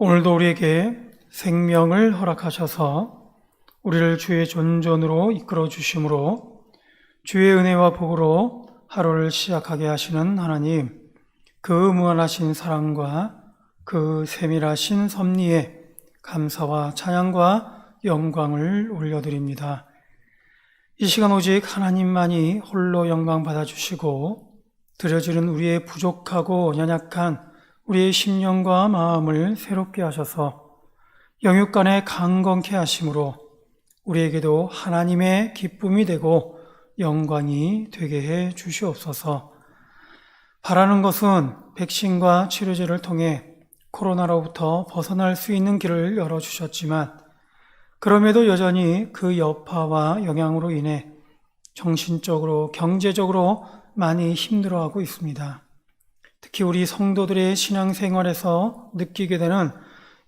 오늘도 우리에게 생명을 허락하셔서 우리를 주의 존전으로 이끌어 주심으로 주의 은혜와 복으로 하루를 시작하게 하시는 하나님, 그 무한하신 사랑과 그 세밀하신 섭리에 감사와 찬양과 영광을 올려드립니다. 이 시간 오직 하나님만이 홀로 영광 받아주시고 드려지는 우리의 부족하고 연약한 우리의 심령과 마음을 새롭게 하셔서 영육간에 강건케 하심으로 우리에게도 하나님의 기쁨이 되고 영광이 되게 해 주시옵소서. 바라는 것은 백신과 치료제를 통해 코로나로부터 벗어날 수 있는 길을 열어주셨지만 그럼에도 여전히 그 여파와 영향으로 인해 정신적으로, 경제적으로 많이 힘들어하고 있습니다. 특히 우리 성도들의 신앙생활에서 느끼게 되는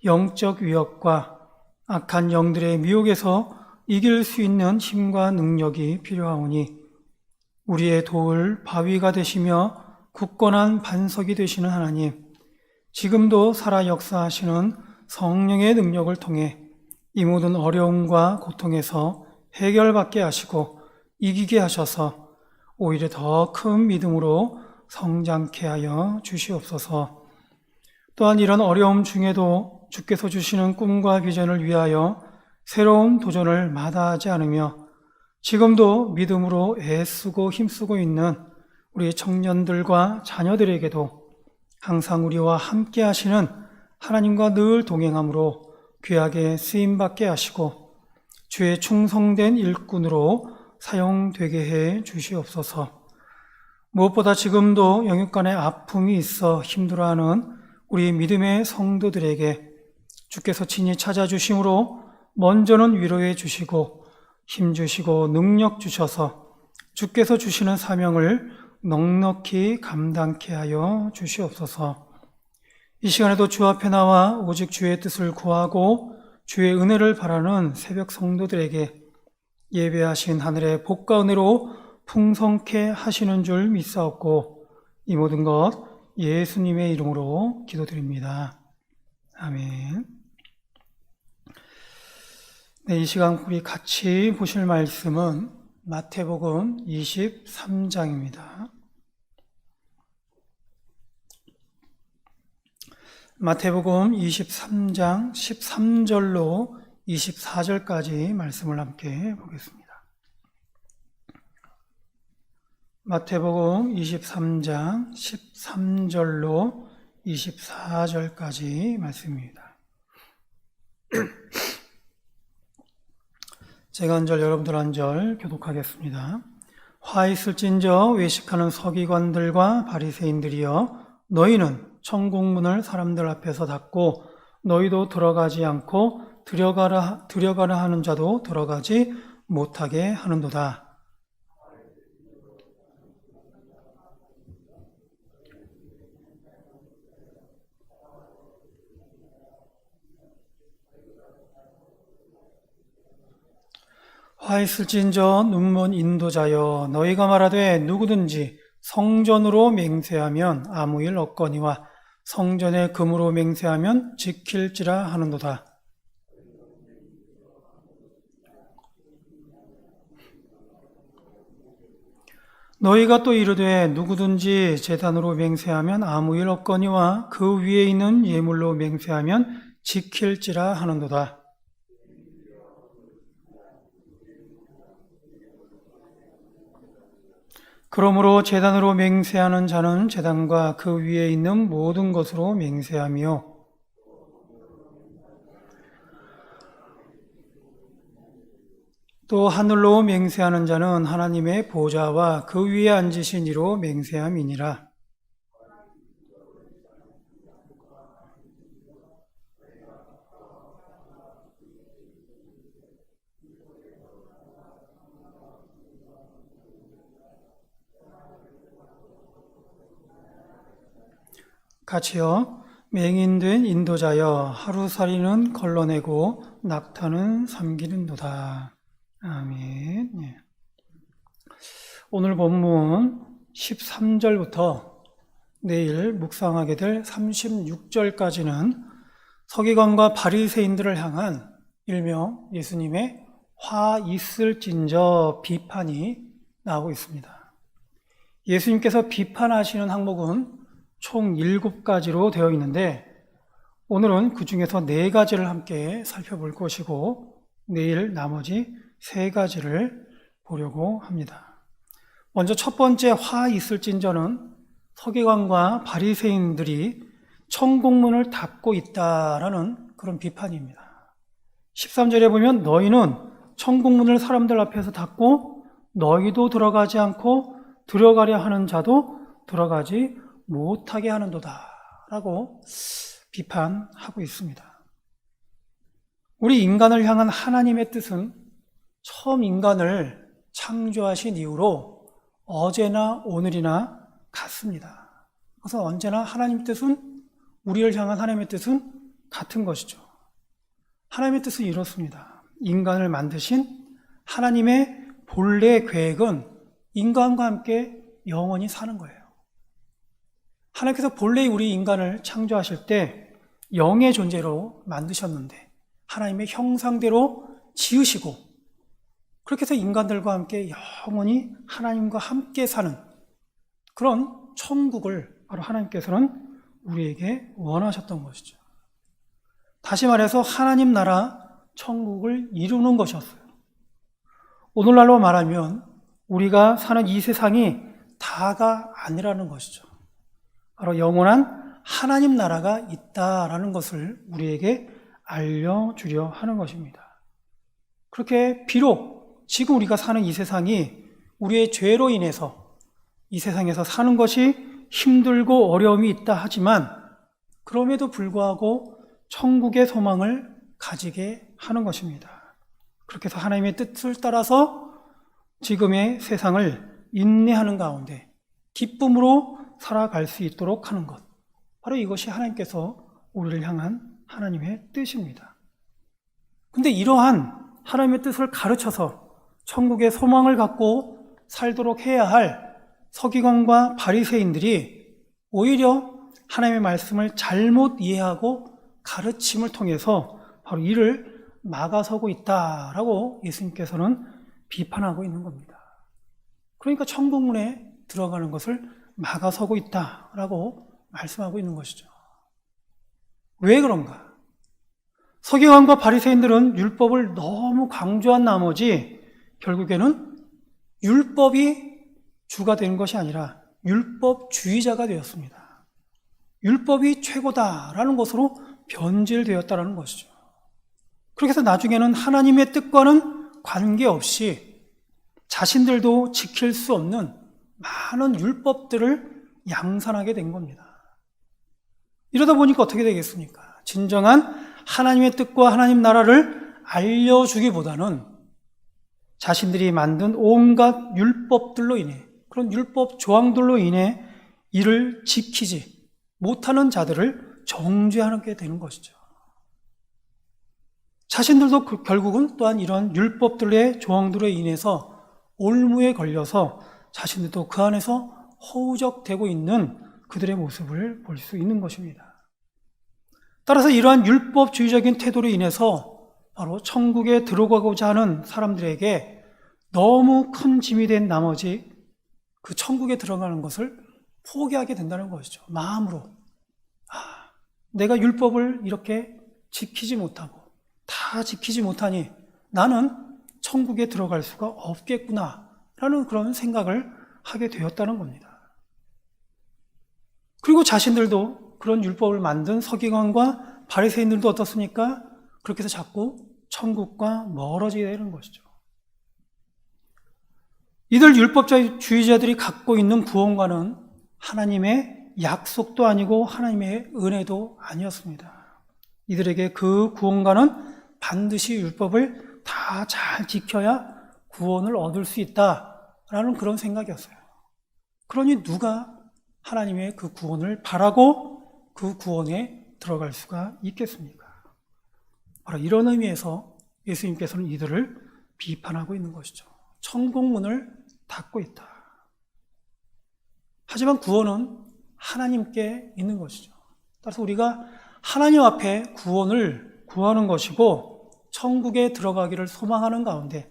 영적 위협과 악한 영들의 미혹에서 이길 수 있는 힘과 능력이 필요하오니 우리의 도울 바위가 되시며 굳건한 반석이 되시는 하나님, 지금도 살아 역사하시는 성령의 능력을 통해 이 모든 어려움과 고통에서 해결받게 하시고 이기게 하셔서 오히려 더 큰 믿음으로 성장케 하여 주시옵소서. 또한 이런 어려움 중에도 주께서 주시는 꿈과 비전을 위하여 새로운 도전을 마다하지 않으며 지금도 믿음으로 애쓰고 힘쓰고 있는 우리 청년들과 자녀들에게도 항상 우리와 함께 하시는 하나님과 늘 동행함으로 귀하게 쓰임받게 하시고 주의 충성된 일꾼으로 사용되게 해 주시옵소서. 무엇보다 지금도 영육간에 아픔이 있어 힘들어하는 우리 믿음의 성도들에게 주께서 친히 찾아주심으로 먼저는 위로해 주시고 힘 주시고 능력 주셔서 주께서 주시는 사명을 넉넉히 감당케 하여 주시옵소서. 이 시간에도 주 앞에 나와 오직 주의 뜻을 구하고 주의 은혜를 바라는 새벽 성도들에게 예배하신 하늘의 복과 은혜로 풍성케 하시는 줄 믿사옵고 이 모든 것 예수님의 이름으로 기도드립니다. 아멘. 네, 이 시간 우리 같이 보실 말씀은 마태복음 23장입니다. 마태복음 23장 13절로 24절까지 말씀을 함께 보겠습니다. 마태복음 23장 13절로 24절까지 말씀입니다. 제가 한 절, 여러분들 한 절 교독하겠습니다. 화 있을진저 외식하는 서기관들과 바리새인들이여, 너희는 천국문을 사람들 앞에서 닫고 너희도 들어가지 않고 들여가라 하는 자도 들어가지 못하게 하는도다. 화 있을진저 눈먼 인도자여, 너희가 말하되 누구든지 성전으로 맹세하면 아무 일 없거니와 성전의 금으로 맹세하면 지킬지라 하는도다. 너희가 또 이르되 누구든지 제단으로 맹세하면 아무 일 없거니와 그 위에 있는 예물로 맹세하면 지킬지라 하는도다. 그러므로 제단으로 맹세하는 자는 제단과 그 위에 있는 모든 것으로 맹세하며 또 하늘로 맹세하는 자는 하나님의 보좌와 그 위에 앉으신 이로 맹세함이니라. 같이요. 맹인된 인도자여, 하루살이는 걸러내고 낙타는 삼기는도다. 아멘. 예. 오늘 본문 13절부터 내일 묵상하게 될 36절까지는 서기관과 바리새인들을 향한 일명 예수님의 화 있을진저 비판이 나오고 있습니다. 예수님께서 비판하시는 항목은 총 7가지로 되어 있는데 오늘은 그 중에서 4가지를 함께 살펴볼 것이고 내일 나머지 3가지를 보려고 합니다. 먼저 첫 번째 화 있을진저는 서기관과 바리새인들이 천국문을 닫고 있다라는 그런 비판입니다. 13절에 보면 너희는 천국문을 사람들 앞에서 닫고 너희도 들어가지 않고 들어가려 하는 자도 들어가지 못하게 하는도다 라고 비판하고 있습니다. 우리 인간을 향한 하나님의 뜻은 처음 인간을 창조하신 이후로 어제나 오늘이나 같습니다. 그래서 언제나 하나님의 뜻은, 우리를 향한 하나님의 뜻은 같은 것이죠. 하나님의 뜻은 이렇습니다. 인간을 만드신 하나님의 본래 계획은 인간과 함께 영원히 사는 거예요. 하나님께서 본래 우리 인간을 창조하실 때 영의 존재로 만드셨는데 하나님의 형상대로 지으시고 그렇게 해서 인간들과 함께 영원히 하나님과 함께 사는 그런 천국을 바로 하나님께서는 우리에게 원하셨던 것이죠. 다시 말해서 하나님 나라 천국을 이루는 것이었어요. 오늘날로 말하면 우리가 사는 이 세상이 다가 아니라는 것이죠. 바로 영원한 하나님 나라가 있다라는 것을 우리에게 알려주려 하는 것입니다. 그렇게 비록 지금 우리가 사는 이 세상이 우리의 죄로 인해서 이 세상에서 사는 것이 힘들고 어려움이 있다 하지만 그럼에도 불구하고 천국의 소망을 가지게 하는 것입니다. 그렇게 해서 하나님의 뜻을 따라서 지금의 세상을 인내하는 가운데 기쁨으로 살아갈 수 있도록 하는 것, 바로 이것이 하나님께서 우리를 향한 하나님의 뜻입니다. 근데 이러한 하나님의 뜻을 가르쳐서 천국의 소망을 갖고 살도록 해야 할 서기관과 바리새인들이 오히려 하나님의 말씀을 잘못 이해하고 가르침을 통해서 바로 이를 막아서고 있다라고 예수님께서는 비판하고 있는 겁니다. 그러니까 천국문에 들어가는 것을 막아서고 있다라고 말씀하고 있는 것이죠. 왜 그런가? 서기관과 바리새인들은 율법을 너무 강조한 나머지 결국에는 율법이 주가 된 것이 아니라 율법주의자가 되었습니다. 율법이 최고다라는 것으로 변질되었다는 것이죠. 그렇게 해서 나중에는 하나님의 뜻과는 관계없이 자신들도 지킬 수 없는 많은 율법들을 양산하게 된 겁니다. 이러다 보니까 어떻게 되겠습니까? 진정한 하나님의 뜻과 하나님 나라를 알려주기보다는 자신들이 만든 온갖 율법들로 인해, 그런 율법 조항들로 인해 이를 지키지 못하는 자들을 정죄하게 되는 것이죠. 자신들도 결국은 또한 이런 율법들의 조항들로 인해서 올무에 걸려서 자신들도 그 안에서 허우적대고 있는 그들의 모습을 볼 수 있는 것입니다. 따라서 이러한 율법주의적인 태도로 인해서 바로 천국에 들어가고자 하는 사람들에게 너무 큰 짐이 된 나머지 그 천국에 들어가는 것을 포기하게 된다는 것이죠. 마음으로. 내가 율법을 이렇게 지키지 못하고 다 지키지 못하니 나는 천국에 들어갈 수가 없겠구나 라는 그런 생각을 하게 되었다는 겁니다. 그리고 자신들도 그런 율법을 만든 서기관과 바리새인들도 어떻습니까? 그렇게 해서 자꾸 천국과 멀어지게 되는 것이죠. 이들 율법주의자들이 갖고 있는 구원과는 하나님의 약속도 아니고 하나님의 은혜도 아니었습니다. 이들에게 그 구원과는 반드시 율법을 다 잘 지켜야 구원을 얻을 수 있다라는 그런 생각이었어요. 그러니 누가 하나님의 그 구원을 바라고 그 구원에 들어갈 수가 있겠습니까? 바로 이런 의미에서 예수님께서는 이들을 비판하고 있는 것이죠. 천국문을 닫고 있다. 하지만 구원은 하나님께 있는 것이죠. 따라서 우리가 하나님 앞에 구원을 구하는 것이고 천국에 들어가기를 소망하는 가운데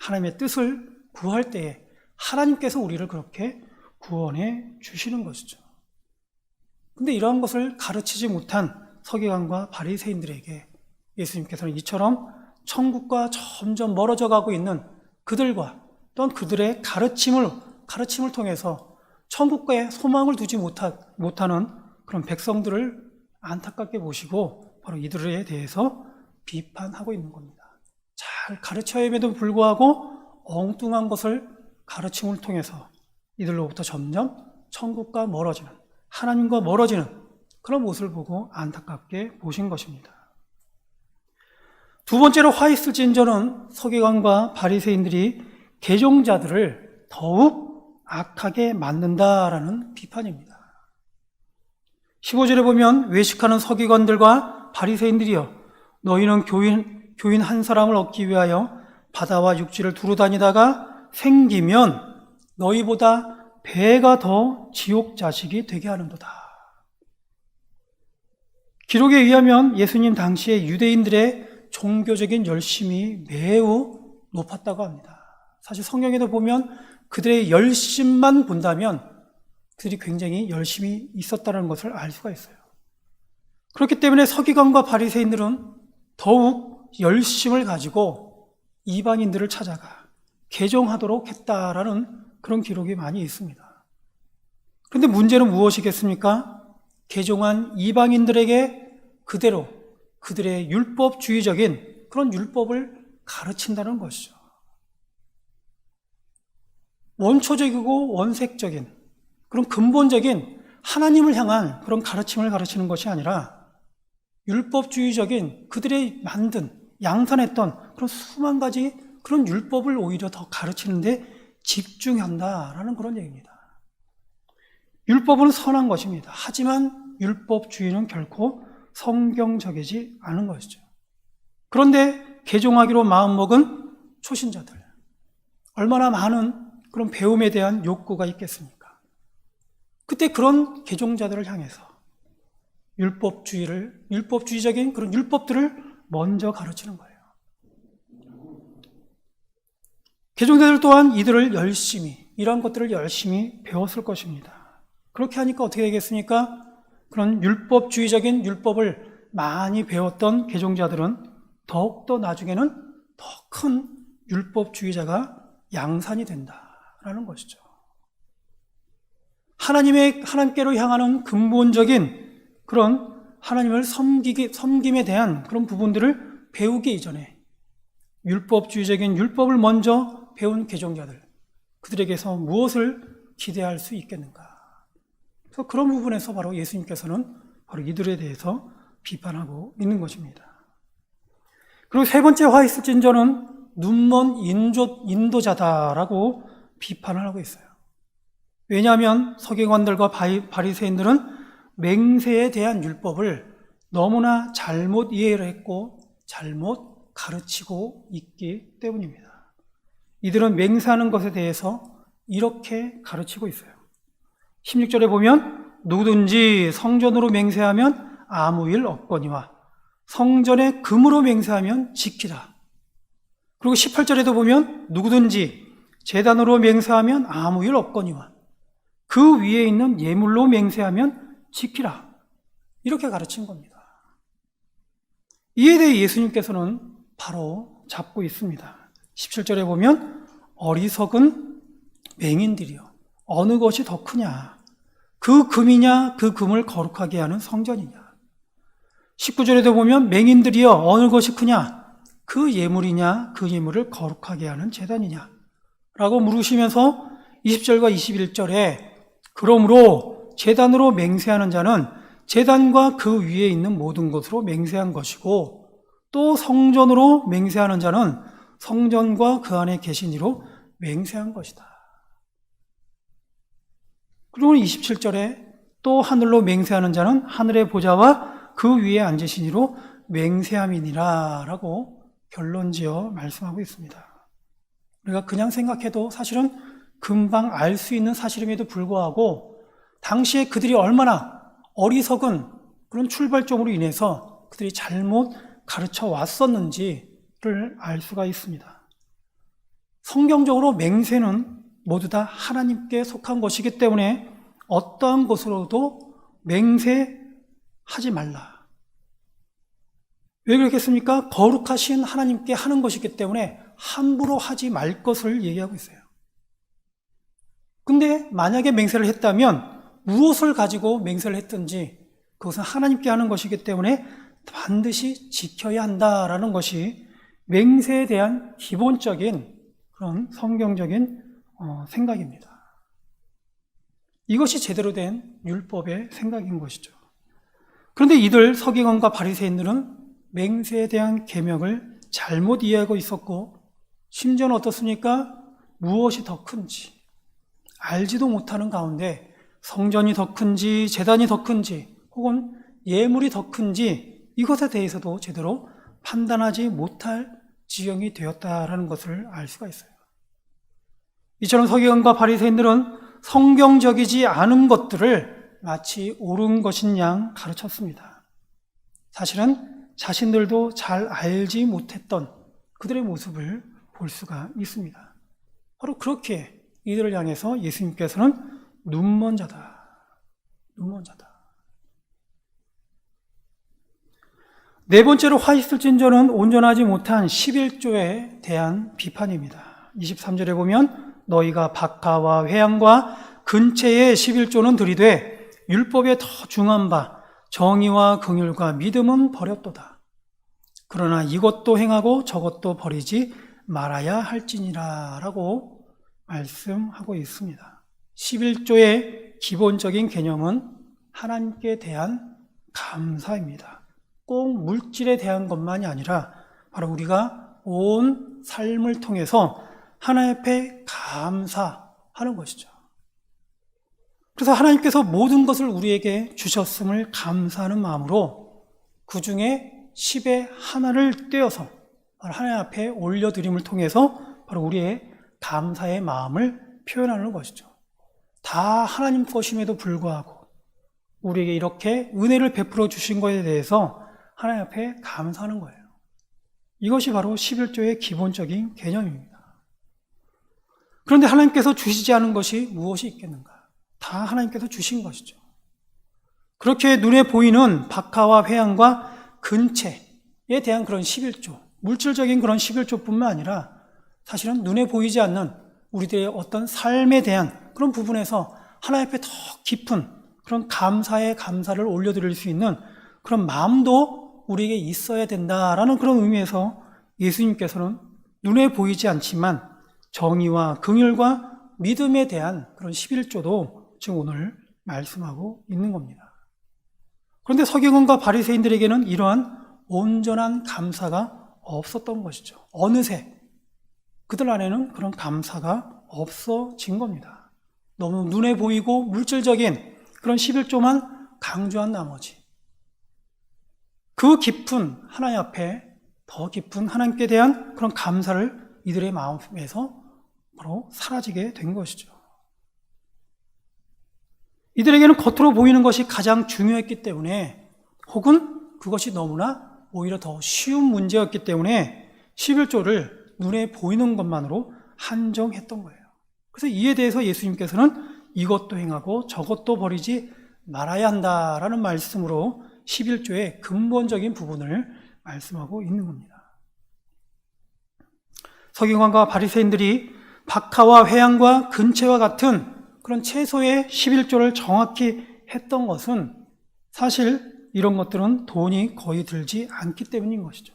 하나님의 뜻을 구할 때에 하나님께서 우리를 그렇게 구원해 주시는 것이죠. 근데 이러한 것을 가르치지 못한 서기관과 바리새인들에게 예수님께서는 이처럼 천국과 점점 멀어져 가고 있는 그들과 또한 그들의 가르침을 통해서 천국에 소망을 두지 못하는 그런 백성들을 안타깝게 보시고 바로 이들에 대해서 비판하고 있는 겁니다. 잘 가르쳐임에도 불구하고 엉뚱한 것을 가르침을 통해서 이들로부터 점점 천국과 멀어지는, 하나님과 멀어지는 그런 모습을 보고 안타깝게 보신 것입니다. 두 번째로 화 있을진저는 서기관과 바리새인들이 개종자들을 더욱 악하게 만든다라는 비판입니다. 15절에 보면 외식하는 서기관들과 바리새인들이여 너희는 교인 한 사람을 얻기 위하여 바다와 육지를 두루 다니다가 생기면 너희보다 배가 더 지옥 자식이 되게 하는도다. 기록에 의하면 예수님 당시에 유대인들의 종교적인 열심이 매우 높았다고 합니다. 사실 성경에도 보면 그들의 열심만 본다면 그들이 굉장히 열심히 있었다는 것을 알 수가 있어요. 그렇기 때문에 서기관과 바리새인들은 더욱 열심을 가지고 이방인들을 찾아가 개종하도록 했다라는 그런 기록이 많이 있습니다. 그런데 문제는 무엇이겠습니까? 개종한 이방인들에게 그대로 그들의 율법주의적인 그런 율법을 가르친다는 것이죠. 원초적이고 원색적인 그런 근본적인 하나님을 향한 그런 가르침을 가르치는 것이 아니라 율법주의적인 그들의 만든 양산했던 그런 수만 가지 그런 율법을 오히려 더 가르치는데 집중한다라는 그런 얘기입니다. 율법은 선한 것입니다. 하지만 율법주의는 결코 성경적이지 않은 것이죠. 그런데 개종하기로 마음먹은 초신자들, 얼마나 많은 그런 배움에 대한 욕구가 있겠습니까? 그때 그런 개종자들을 향해서 율법주의적인 그런 율법들을 먼저 가르치는 거예요. 개종자들 또한 이들을 이러한 것들을 열심히 배웠을 것입니다. 그렇게 하니까 어떻게 되겠습니까? 그런 율법주의적인 율법을 많이 배웠던 개종자들은 더욱더 나중에는 더 큰 율법주의자가 양산이 된다라는 것이죠. 하나님께로 향하는 근본적인 그런 하나님을 섬김에 대한 그런 부분들을 배우기 이전에 율법주의적인 율법을 먼저 배운 개종자들, 그들에게서 무엇을 기대할 수 있겠는가? 그래서 그런 부분에서 바로 예수님께서는 바로 이들에 대해서 비판하고 있는 것입니다. 그리고 세 번째 화 있을진저는 눈먼 인도자다라고 비판을 하고 있어요. 왜냐하면 서기관들과 바리새인들은 맹세에 대한 율법을 너무나 잘못 이해를 했고 잘못 가르치고 있기 때문입니다. 이들은 맹세하는 것에 대해서 이렇게 가르치고 있어요. 16절에 보면 누구든지 성전으로 맹세하면 아무 일 없거니와 성전에 금으로 맹세하면 지키라. 그리고 18절에도 보면 누구든지 제단으로 맹세하면 아무 일 없거니와 그 위에 있는 예물로 맹세하면 지키라. 이렇게 가르친 겁니다. 이에 대해 예수님께서는 바로 잡고 있습니다. 17절에 보면 어리석은 맹인들이여 어느 것이 더 크냐? 그 금이냐 그 금을 거룩하게 하는 성전이냐? 19절에도 보면 맹인들이여 어느 것이 크냐? 그 예물이냐 그 예물을 거룩하게 하는 제단이냐? 라고 물으시면서 20절과 21절에 그러므로 제단으로 맹세하는 자는 제단과 그 위에 있는 모든 것으로 맹세한 것이고 또 성전으로 맹세하는 자는 성전과 그 안에 계신 이로 맹세한 것이다. 그리고 27절에 또 하늘로 맹세하는 자는 하늘의 보좌와 그 위에 앉으신 이로 맹세함이니라 라고 결론지어 말씀하고 있습니다. 우리가 그냥 생각해도 사실은 금방 알 수 있는 사실임에도 불구하고 당시에 그들이 얼마나 어리석은 그런 출발점으로 인해서 그들이 잘못 가르쳐 왔었는지를 알 수가 있습니다. 성경적으로 맹세는 모두 다 하나님께 속한 것이기 때문에 어떠한 것으로도 맹세하지 말라. 왜 그렇겠습니까? 거룩하신 하나님께 하는 것이기 때문에 함부로 하지 말 것을 얘기하고 있어요. 근데 만약에 맹세를 했다면 무엇을 가지고 맹세를 했든지 그것은 하나님께 하는 것이기 때문에 반드시 지켜야 한다라는 것이 맹세에 대한 기본적인 그런 성경적인 생각입니다. 이것이 제대로 된 율법의 생각인 것이죠. 그런데 이들 서기관과 바리새인들은 맹세에 대한 계명을 잘못 이해하고 있었고 심지어는 어떻습니까? 무엇이 더 큰지 알지도 못하는 가운데 성전이 더 큰지 제단이 더 큰지 혹은 예물이 더 큰지 이것에 대해서도 제대로 판단하지 못할 지경이 되었다라는 것을 알 수가 있어요. 이처럼 서기관과 바리새인들은 성경적이지 않은 것들을 마치 옳은 것인 양 가르쳤습니다. 사실은 자신들도 잘 알지 못했던 그들의 모습을 볼 수가 있습니다. 바로 그렇게 이들을 향해서 예수님께서는 눈먼 자다, 눈먼 자다. 네 번째로 화 있을진저는 온전하지 못한 11조에 대한 비판입니다. 23절에 보면 너희가 박하와 회양과 근체의 11조는 들이되 율법에 더 중한 바 정의와 긍휼과 믿음은 버렸도다. 그러나 이것도 행하고 저것도 버리지 말아야 할지니라 라고 말씀하고 있습니다. 11조의 기본적인 개념은 하나님께 대한 감사입니다. 꼭 물질에 대한 것만이 아니라 바로 우리가 온 삶을 통해서 하나님 앞에 감사하는 것이죠. 그래서 하나님께서 모든 것을 우리에게 주셨음을 감사하는 마음으로 그 중에 10의 하나를 떼어서 하나님 앞에 올려드림을 통해서 바로 우리의 감사의 마음을 표현하는 것이죠. 다 하나님 것임에도 불구하고 우리에게 이렇게 은혜를 베풀어 주신 것에 대해서 하나님 앞에 감사하는 거예요. 이것이 바로 11조의 기본적인 개념입니다. 그런데 하나님께서 주시지 않은 것이 무엇이 있겠는가? 다 하나님께서 주신 것이죠. 그렇게 눈에 보이는 박하와 회양과 근체에 대한 그런 11조, 물질적인 그런 11조뿐만 아니라 사실은 눈에 보이지 않는 우리들의 어떤 삶에 대한 그런 부분에서 하나님 앞에 더 깊은 그런 감사의 감사를 올려드릴 수 있는 그런 마음도 우리에게 있어야 된다라는 그런 의미에서 예수님께서는 눈에 보이지 않지만 정의와 긍휼과 믿음에 대한 그런 11조도 지금 오늘 말씀하고 있는 겁니다. 그런데 서기관과 바리새인들에게는 이러한 온전한 감사가 없었던 것이죠. 어느새 그들 안에는 그런 감사가 없어진 겁니다. 너무 눈에 보이고 물질적인 그런 11조만 강조한 나머지 그 깊은 하나님 앞에 더 깊은 하나님께 대한 그런 감사를 이들의 마음에서 바로 사라지게 된 것이죠. 이들에게는 겉으로 보이는 것이 가장 중요했기 때문에 혹은 그것이 너무나 오히려 더 쉬운 문제였기 때문에 11조를 눈에 보이는 것만으로 한정했던 거예요. 그래서 이에 대해서 예수님께서는 이것도 행하고 저것도 버리지 말아야 한다라는 말씀으로 11조의 근본적인 부분을 말씀하고 있는 겁니다. 서기관과 바리새인들이 박하와 회양과 근체와 같은 그런 채소의 11조를 정확히 했던 것은 사실 이런 것들은 돈이 거의 들지 않기 때문인 것이죠.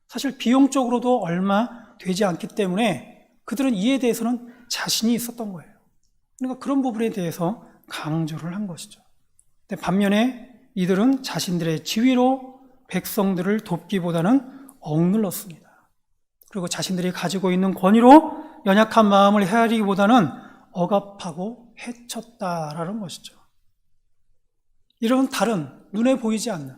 사실 비용적으로도 얼마 되지 않기 때문에 그들은 이에 대해서는 자신이 있었던 거예요. 그러니까 그런 부분에 대해서 강조를 한 것이죠. 근데 반면에 이들은 자신들의 지위로 백성들을 돕기보다는 억눌렀습니다. 그리고 자신들이 가지고 있는 권위로 연약한 마음을 헤아리기보다는 억압하고 해쳤다라는 것이죠. 이런 다른 눈에 보이지 않는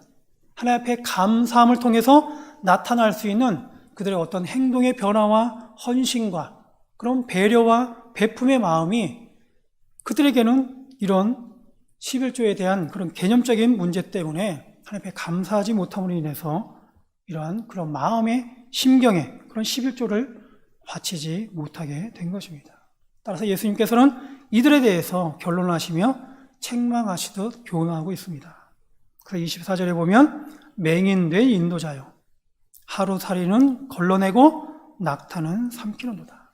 하나님 앞에 감사함을 통해서 나타날 수 있는 그들의 어떤 행동의 변화와 헌신과 그런 배려와 베품의 마음이 그들에게는 이런 11조에 대한 그런 개념적인 문제 때문에 하나님 앞에 감사하지 못함으로 인해서 이러한 그런 마음의 심경에 그런 11조를 바치지 못하게 된 것입니다. 따라서 예수님께서는 이들에 대해서 결론하시며 책망하시듯 교훈하고 있습니다. 그래서 24절에 보면 맹인된 인도자요 하루살이는 걸러내고 낙타는 삼키는도다.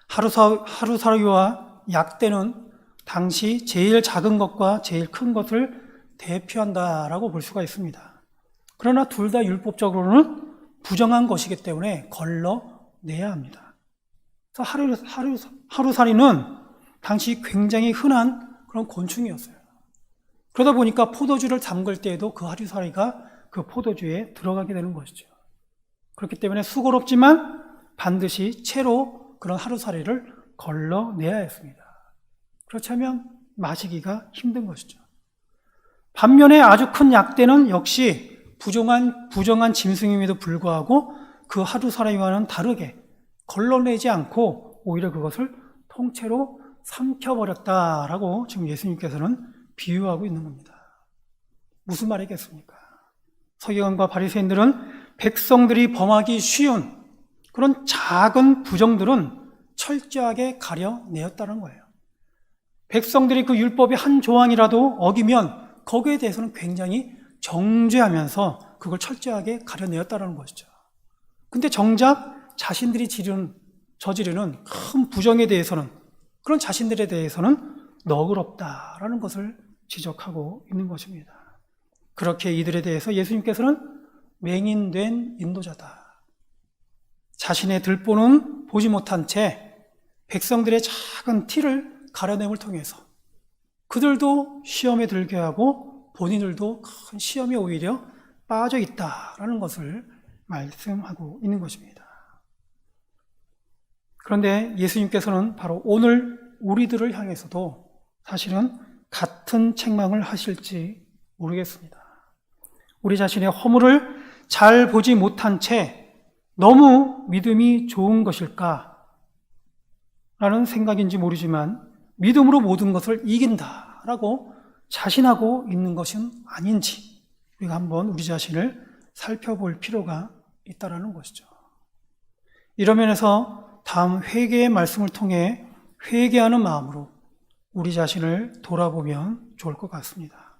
하루살이와 약대는 당시 제일 작은 것과 제일 큰 것을 대표한다라고 볼 수가 있습니다. 그러나 둘 다 율법적으로는 부정한 것이기 때문에 걸러내야 합니다. 그래서 하루살이는 당시 굉장히 흔한 그런 곤충이었어요. 그러다 보니까 포도주를 담글 때에도 그 하루살이가 그 포도주에 들어가게 되는 것이죠. 그렇기 때문에 수고롭지만 반드시 채로 그런 하루살이를 걸러내야 했습니다. 그렇지 않으면 마시기가 힘든 것이죠. 반면에 아주 큰 약대는 역시 부정한 짐승임에도 불구하고 그 하루살이와는 다르게 걸러내지 않고 오히려 그것을 통째로 삼켜버렸다라고 지금 예수님께서는 비유하고 있는 겁니다. 무슨 말이겠습니까? 서기관과 바리새인들은 백성들이 범하기 쉬운 그런 작은 부정들은 철저하게 가려내었다는 거예요. 백성들이 그 율법의 한 조항이라도 어기면 거기에 대해서는 굉장히 정죄하면서 그걸 철저하게 가려내었다는 것이죠. 근데 정작 자신들이 저지르는 큰 부정에 대해서는 그런 자신들에 대해서는 너그럽다라는 것을 지적하고 있는 것입니다. 그렇게 이들에 대해서 예수님께서는 맹인된 인도자다. 자신의 들보는 보지 못한 채 백성들의 작은 티를 가려냄을 통해서 그들도 시험에 들게 하고 본인들도 큰 시험에 오히려 빠져 있다라는 것을 말씀하고 있는 것입니다. 그런데 예수님께서는 바로 오늘 우리들을 향해서도 사실은 같은 책망을 하실지 모르겠습니다. 우리 자신의 허물을 잘 보지 못한 채 너무 믿음이 좋은 것일까? 라는 생각인지 모르지만 믿음으로 모든 것을 이긴다라고 자신하고 있는 것은 아닌지 우리가 한번 우리 자신을 살펴볼 필요가 있다는 것이죠. 이런 면에서 다음 회개의 말씀을 통해 회개하는 마음으로 우리 자신을 돌아보면 좋을 것 같습니다.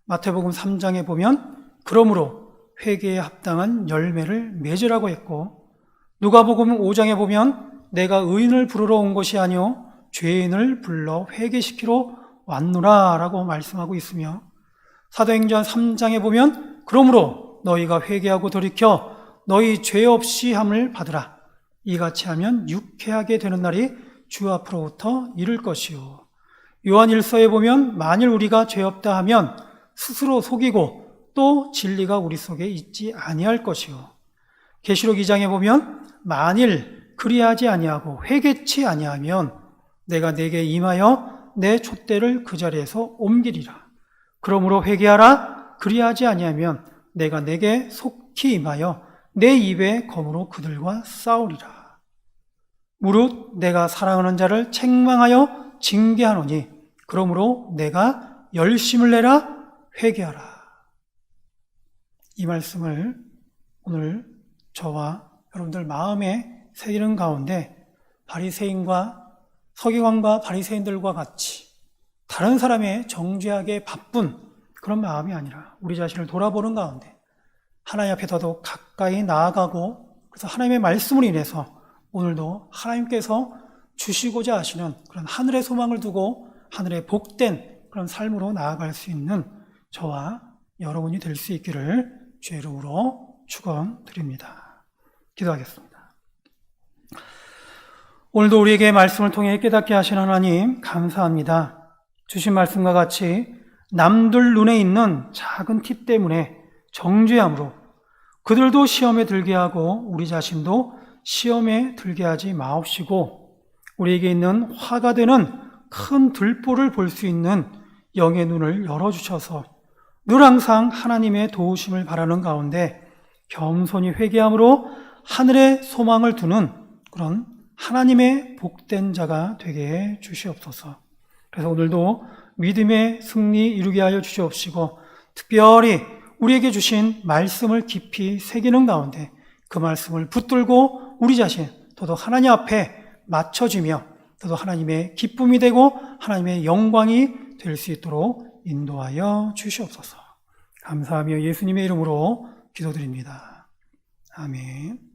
마태복음 3장에 보면 그러므로 회개에 합당한 열매를 맺으라고 했고 누가복음 5장에 보면 내가 의인을 부르러 온 것이 아니요 죄인을 불러 회개시키러 왔노라 라고 말씀하고 있으며 사도행전 3장에 보면 그러므로 너희가 회개하고 돌이켜 너희 죄 없이 함을 받으라. 이같이 하면 유쾌하게 되는 날이 주 앞으로부터 이를 것이요. 요한일서에 보면 만일 우리가 죄 없다 하면 스스로 속이고 또 진리가 우리 속에 있지 아니할 것이요. 계시록 2장에 보면 만일 그리하지 아니하고 회개치 아니하면 내가 네게 임하여 내 촛대를 그 자리에서 옮기리라. 그러므로 회개하라. 그리하지 아니하면 내가 네게 속히 임하여 내 입에 검으로 그들과 싸우리라. 무릇 내가 사랑하는 자를 책망하여 징계하노니 그러므로 내가 열심을 내라. 회개하라. 이 말씀을 오늘 저와 여러분들 마음에 새기는 가운데 바리새인과 서기관과 바리새인들과 같이 다른 사람의 정죄하기에 바쁜 그런 마음이 아니라 우리 자신을 돌아보는 가운데 하나님 앞에 더더욱 가까이 나아가고 그래서 하나님의 말씀으로 인해서 오늘도 하나님께서 주시고자 하시는 그런 하늘의 소망을 두고 하늘의 복된 그런 삶으로 나아갈 수 있는 저와 여러분이 될 수 있기를 주의 이름으로 축원드립니다. 기도하겠습니다. 오늘도 우리에게 말씀을 통해 깨닫게 하신 하나님 감사합니다. 주신 말씀과 같이 남들 눈에 있는 작은 티 때문에 정죄함으로 그들도 시험에 들게 하고 우리 자신도 시험에 들게 하지 마옵시고 우리에게 있는 화가 되는 큰 들보를 볼 수 있는 영의 눈을 열어주셔서 늘 항상 하나님의 도우심을 바라는 가운데 겸손히 회개함으로 하늘의 소망을 두는 그런 하나님의 복된 자가 되게 해 주시옵소서. 그래서 오늘도 믿음의 승리 이루게 하여 주시옵시고 특별히 우리에게 주신 말씀을 깊이 새기는 가운데 그 말씀을 붙들고 우리 자신 더더욱 하나님 앞에 맞춰지며 더더욱 하나님의 기쁨이 되고 하나님의 영광이 될 수 있도록 인도하여 주시옵소서. 감사하며 예수님의 이름으로 기도드립니다. 아멘.